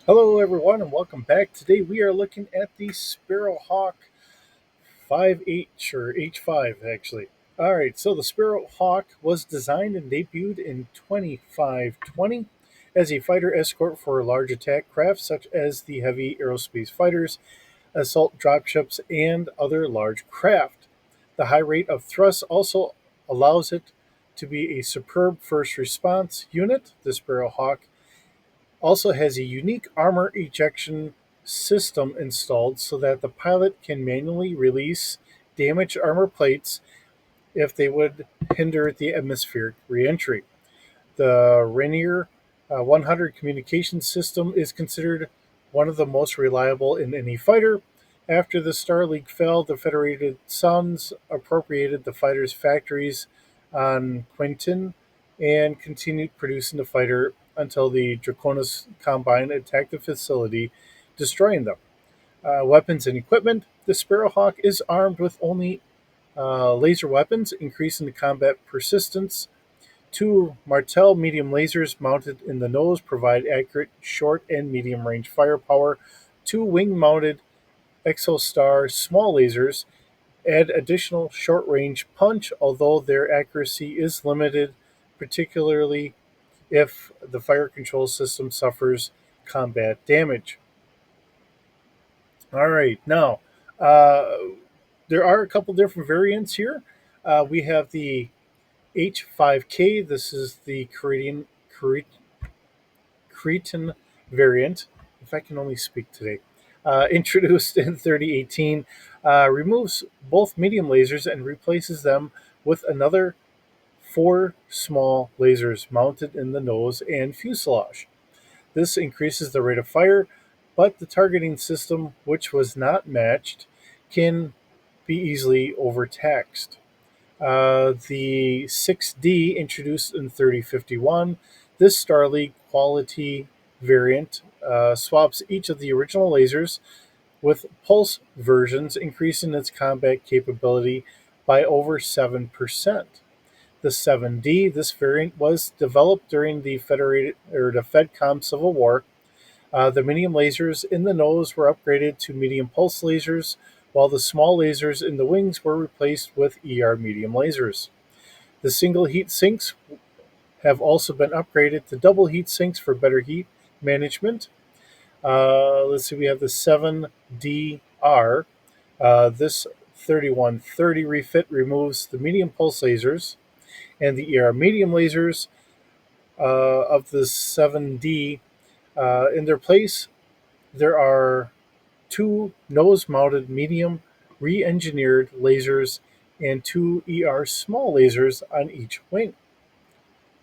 Hello, everyone, and welcome back. Today we are looking at the Sparrowhawk 5H or H5, actually. All right, so the Sparrowhawk was designed and debuted in 2520 as a fighter escort for large attack craft such as the heavy aerospace fighters, assault dropships, and other large craft. The high rate of thrust also allows it to be a superb first response unit. The Sparrowhawk also has a unique armor ejection system installed so that the pilot can manually release damaged armor plates if they would hinder the atmospheric reentry. The Rainier 100 communication system is considered one of the most reliable in any fighter. After the Star League fell, the Federated Suns appropriated the fighter's factories on Quintin and continued producing the fighter until the Draconis Combine attacked the facility, destroying them. Weapons and equipment. The Sparrowhawk is armed with only laser weapons, increasing the combat persistence. Two Martel medium lasers mounted in the nose provide accurate short and medium range firepower. Two wing mounted Exostar small lasers add additional short range punch, although their accuracy is limited, particularly if the fire control system suffers combat damage. All right, now uh, there are a couple different variants here. We have the H5K. This is the Cretan variant, if I can only speak today, introduced in 3018, removes both medium lasers and replaces them with another four small lasers mounted in the nose and fuselage. This increases the rate of fire, but the targeting system, which was not matched, can be easily overtaxed. The 6D, introduced in 3051, this Star League quality variant swaps each of the original lasers with pulse versions, increasing its combat capability by over 7%. The 7D, this variant was developed during the FedCom Civil War. The medium lasers in the nose were upgraded to medium pulse lasers, while the small lasers in the wings were replaced with medium lasers. The single heat sinks have also been upgraded to double heat sinks for better heat management. Let's see, we have the 7DR. This 3130 refit removes the medium pulse lasers and the medium lasers of the 7D. In their place, there are two nose mounted medium re engineered lasers and two small lasers on each wing.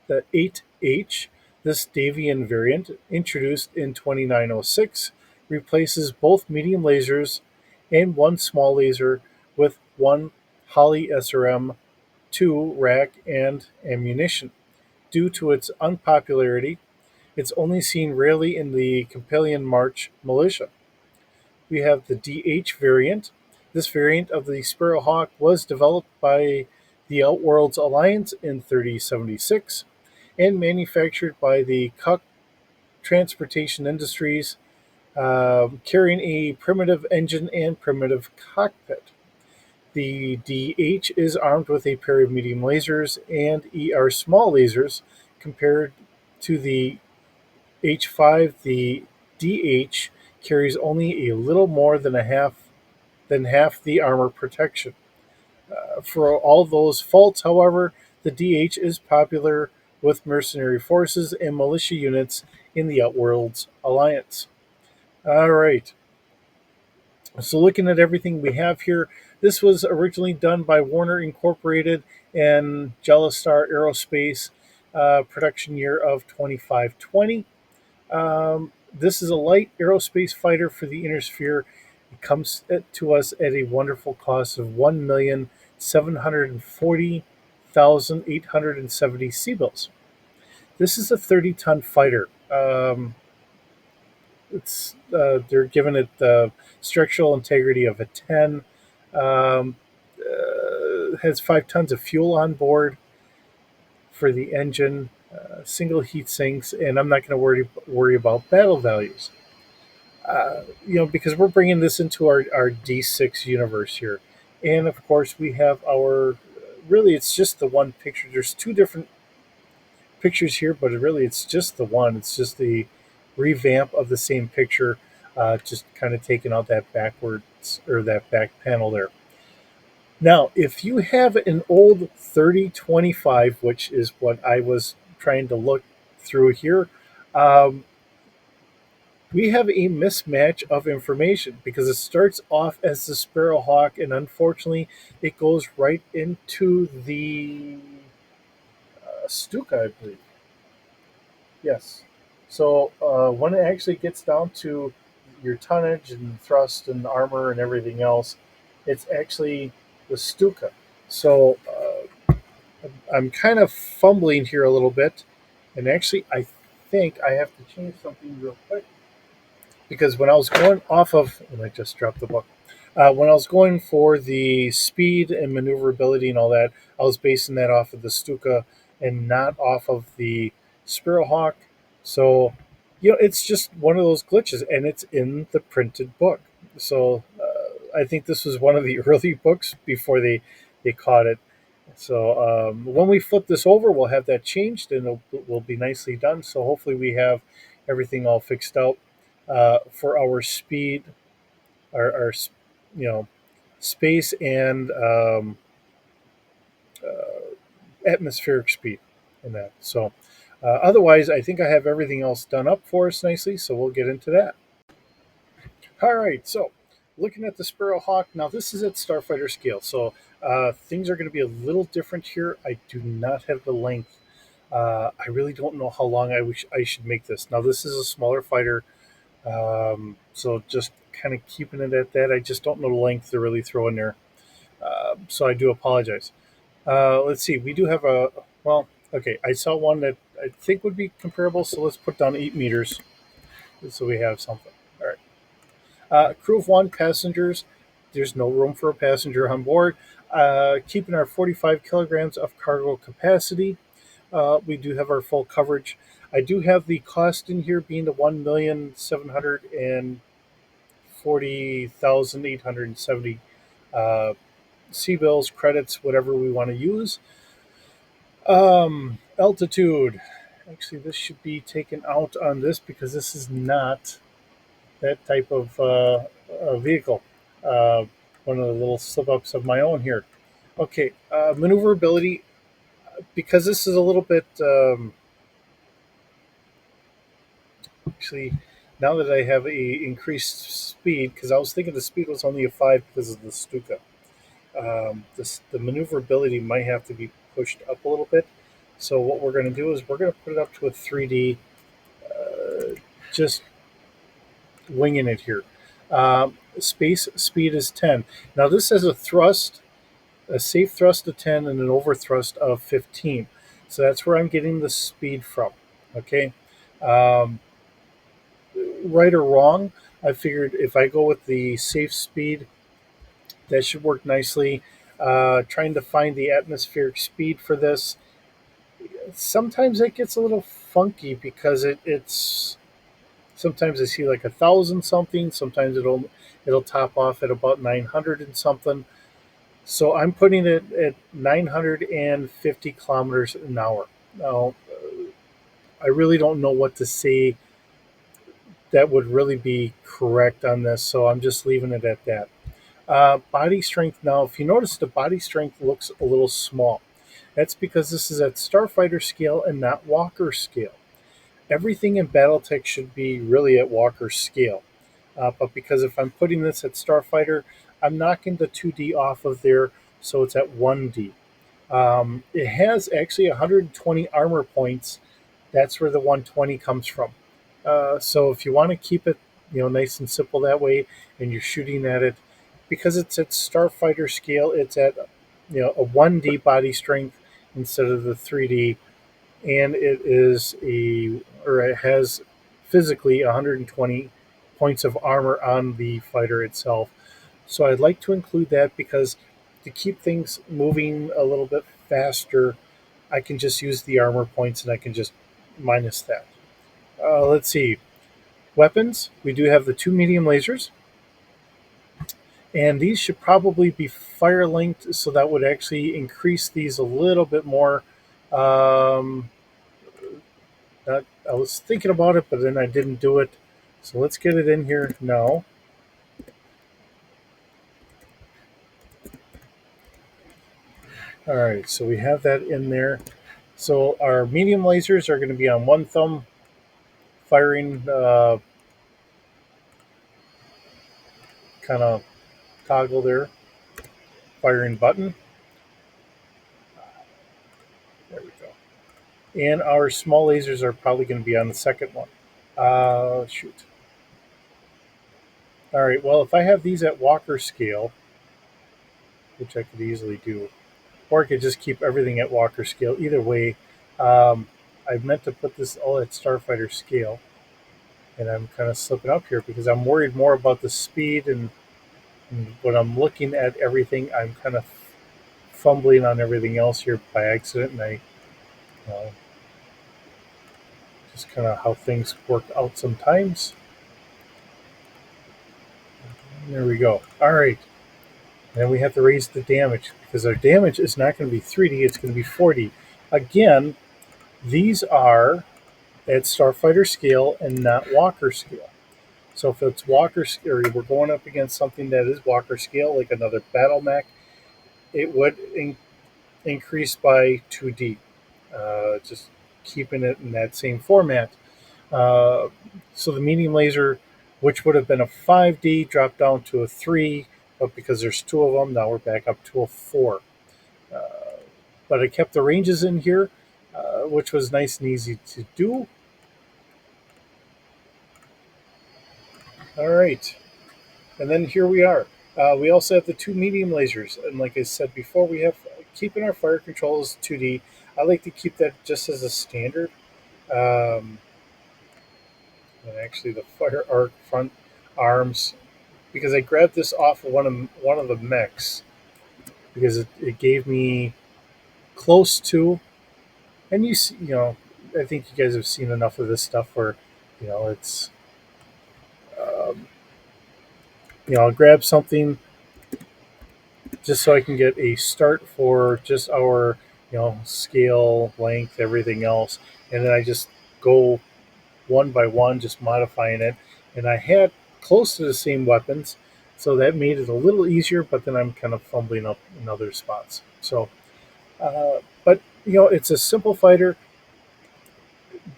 The 8H, this Davian variant, introduced in 2906, replaces both medium lasers and one small laser with one Holly SRM 2 rack and ammunition. Due to its unpopularity, it's only seen rarely in the Companion March militia. We have the DH variant. This variant of the Sparrowhawk was developed by the Outworlds Alliance in 3076 and manufactured by the Cuck Transportation Industries, carrying a primitive engine and primitive cockpit. The DH is armed with a pair of medium lasers and small lasers. Compared to the H5, the DH carries only a little more than half the armor protection. For all those faults, however, the DH is popular with mercenary forces and militia units in the Outworlds Alliance. All right. So, looking at everything we have here, this was originally done by Warner Incorporated and Jellistar Aerospace, production year of 2520. This is a light aerospace fighter for the inner sphere. It comes to us at a wonderful cost of 1,740,870 Seabills. This is a 30-ton fighter. They're giving it the structural integrity of a 10. Um, has 5 tons of fuel on board for the engine, single heat sinks, and I'm not going to worry about battle values. Because we're bringing this into our D6 universe here. And of course, we have our really, it's just the one picture. There's two different pictures here, but really, it's just the one. It's just the revamp of the same picture, just kind of taking out that backwards or that back panel there. Now, if you have an old 3025, which is what I was trying to look through here, um, we have a mismatch of information because it starts off as the Sparrowhawk, and unfortunately, it goes right into the Stuka, I believe. Yes. So when it actually gets down to your tonnage and thrust and armor and everything else, it's actually the Stuka. So I'm kind of fumbling here a little bit, and actually, I think I have to change something real quick because when I was going off of, and I just dropped the book, when I was going for the speed and maneuverability and all that, I was basing that off of the Stuka and not off of the Sparrowhawk. So, it's just one of those glitches, and it's in the printed book. So, I think this was one of the early books before they caught it. So when we flip this over, we'll have that changed and will be nicely done. So hopefully we have everything all fixed out for our speed, our you know space and atmospheric speed in that. So otherwise, I think I have everything else done up for us nicely. So we'll get into that. All right, so looking at the Sparrowhawk, now this is at Starfighter scale, so things are going to be a little different here. I do not have the length. I really don't know how long I should make this. Now this is a smaller fighter, so just kind of keeping it at that. I just don't know the length to really throw in there, so I do apologize. Let's see, we do have a well. Okay, I saw one that I think would be comparable, so let's put down 8 meters so we have something. All right. Crew of one, passengers. There's no room for a passenger on board. Keeping our 45 kilograms of cargo capacity. We do have our full coverage. I do have the cost in here being the 1,740,870 C bills, credits, whatever we want to use. Altitude. Actually, this should be taken out on this because this is not that type of vehicle. Uh, One of the little slip ups of my own here. Okay, maneuverability, because this is a little bit actually. Now that I have a increased speed, because I was thinking the speed was only a 5 because of the Stuka. The maneuverability might have to be pushed up a little bit. So what we're going to do is we're going to put it up to a 3D, just winging it here. Space speed is 10. Now this has a safe thrust of 10 and an overthrust of 15. So that's where I'm getting the speed from. Okay. Um, right or wrong, I figured if I go with the safe speed, that should work nicely. Trying to find the atmospheric speed for this, sometimes it gets a little funky because it's sometimes I see like 1,000 something. Sometimes it'll top off at about 900 and something. So I'm putting it at 950 kilometers an hour. Now, I really don't know what to say that would really be correct on this, so I'm just leaving it at that. Body strength. Now, if you notice, the body strength looks a little small. That's because this is at Starfighter scale and not Walker scale. Everything in Battletech should be really at Walker scale. But because if I'm putting this at Starfighter, I'm knocking the 2D off of there, so it's at 1D. It has actually 120 armor points. That's where the 120 comes from. So if you want to keep it, nice and simple that way, and you're shooting at it, because it's at Starfighter scale, it's at a 1D body strength instead of the 3D, and it has physically 120 points of armor on the fighter itself. So I'd like to include that because to keep things moving a little bit faster, I can just use the armor points and I can just minus that. Let's see. Weapons, we do have the two medium lasers, and these should probably be fire linked, so that would actually increase these a little bit more. Um, I was thinking about it, but then I didn't do it. So let's get it in here now. All right, so we have that in there. So our medium lasers are going to be on one thumb, firing kind of toggle there, firing button. There we go. And our small lasers are probably going to be on the second one. Shoot. All right, well, if I have these at Walker scale, which I could easily do, or I could just keep everything at Walker scale. Either way, um, I meant to put this all at Starfighter scale, and I'm kind of slipping up here because I'm worried more about the speed, and when I'm looking at everything, I'm kind of fumbling on everything else here by accident, and I uh, just kind of how things work out sometimes. There we go. All right. Then we have to raise the damage because our damage is not going to be 3D, it's going to be 4D. Again, these are at Starfighter scale and not Walker scale. So if it's Walker scale, we're going up against something that is Walker scale, like another battle mech, it would increase by 2D, just keeping it in that same format. Uh, so the medium laser, which would have been a 5D, dropped down to a 3, but because there's two of them, now we're back up to a 4. Uh, but I kept the ranges in here, which was nice and easy to do. All right. And then here we are. We also have the two medium lasers. And like I said before, we have keeping our fire control as 2D. I like to keep that just as a standard. Um, and actually, the fire arc front arms, because I grabbed this off of one of the mechs because it gave me close to, and I think you guys have seen enough of this stuff where, it's, um, I'll grab something just so I can get a start for just our, scale, length, everything else. And then I just go one by one, just modifying it. And I had close to the same weapons, so that made it a little easier, but then I'm kind of fumbling up in other spots. So, but, it's a simple fighter.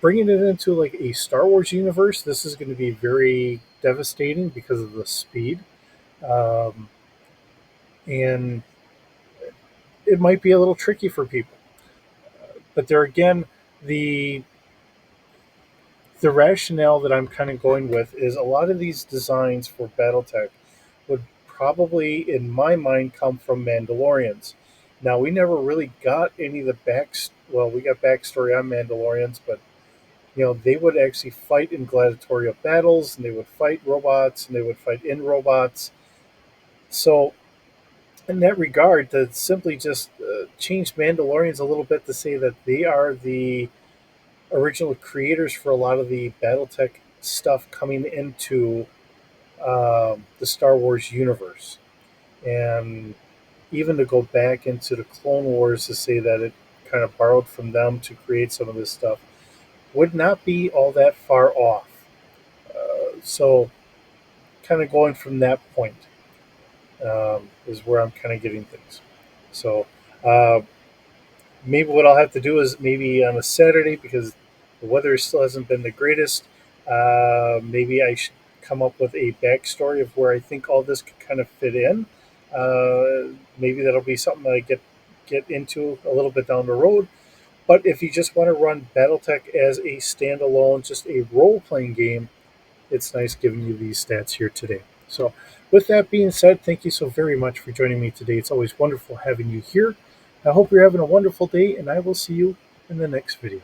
Bringing it into like a Star Wars universe, this is going to be very devastating because of the speed. Um, and it might be a little tricky for people. But there again, the the rationale that I'm kind of going with is a lot of these designs for BattleTech would probably, in my mind, come from Mandalorians. Now we never really got any of the well, we got backstory on Mandalorians, but they would actually fight in gladiatorial battles, and they would fight robots, and they would fight in robots. So in that regard, to simply just change Mandalorians a little bit to say that they are the original creators for a lot of the BattleTech stuff coming into the Star Wars universe. And even to go back into the Clone Wars to say that it kind of borrowed from them to create some of this stuff would not be all that far off. So, kind of going from that point is where I'm kind of getting things. So, uh, maybe what I'll have to do is maybe on a Saturday because the weather still hasn't been the greatest. Maybe I should come up with a backstory of where I think all this could kind of fit in. Maybe that'll be something that I get into a little bit down the road. But if you just want to run BattleTech as a standalone, just a role playing game, it's nice giving you these stats here today. So, with that being said, thank you so very much for joining me today. It's always wonderful having you here. I hope you're having a wonderful day, and I will see you in the next video.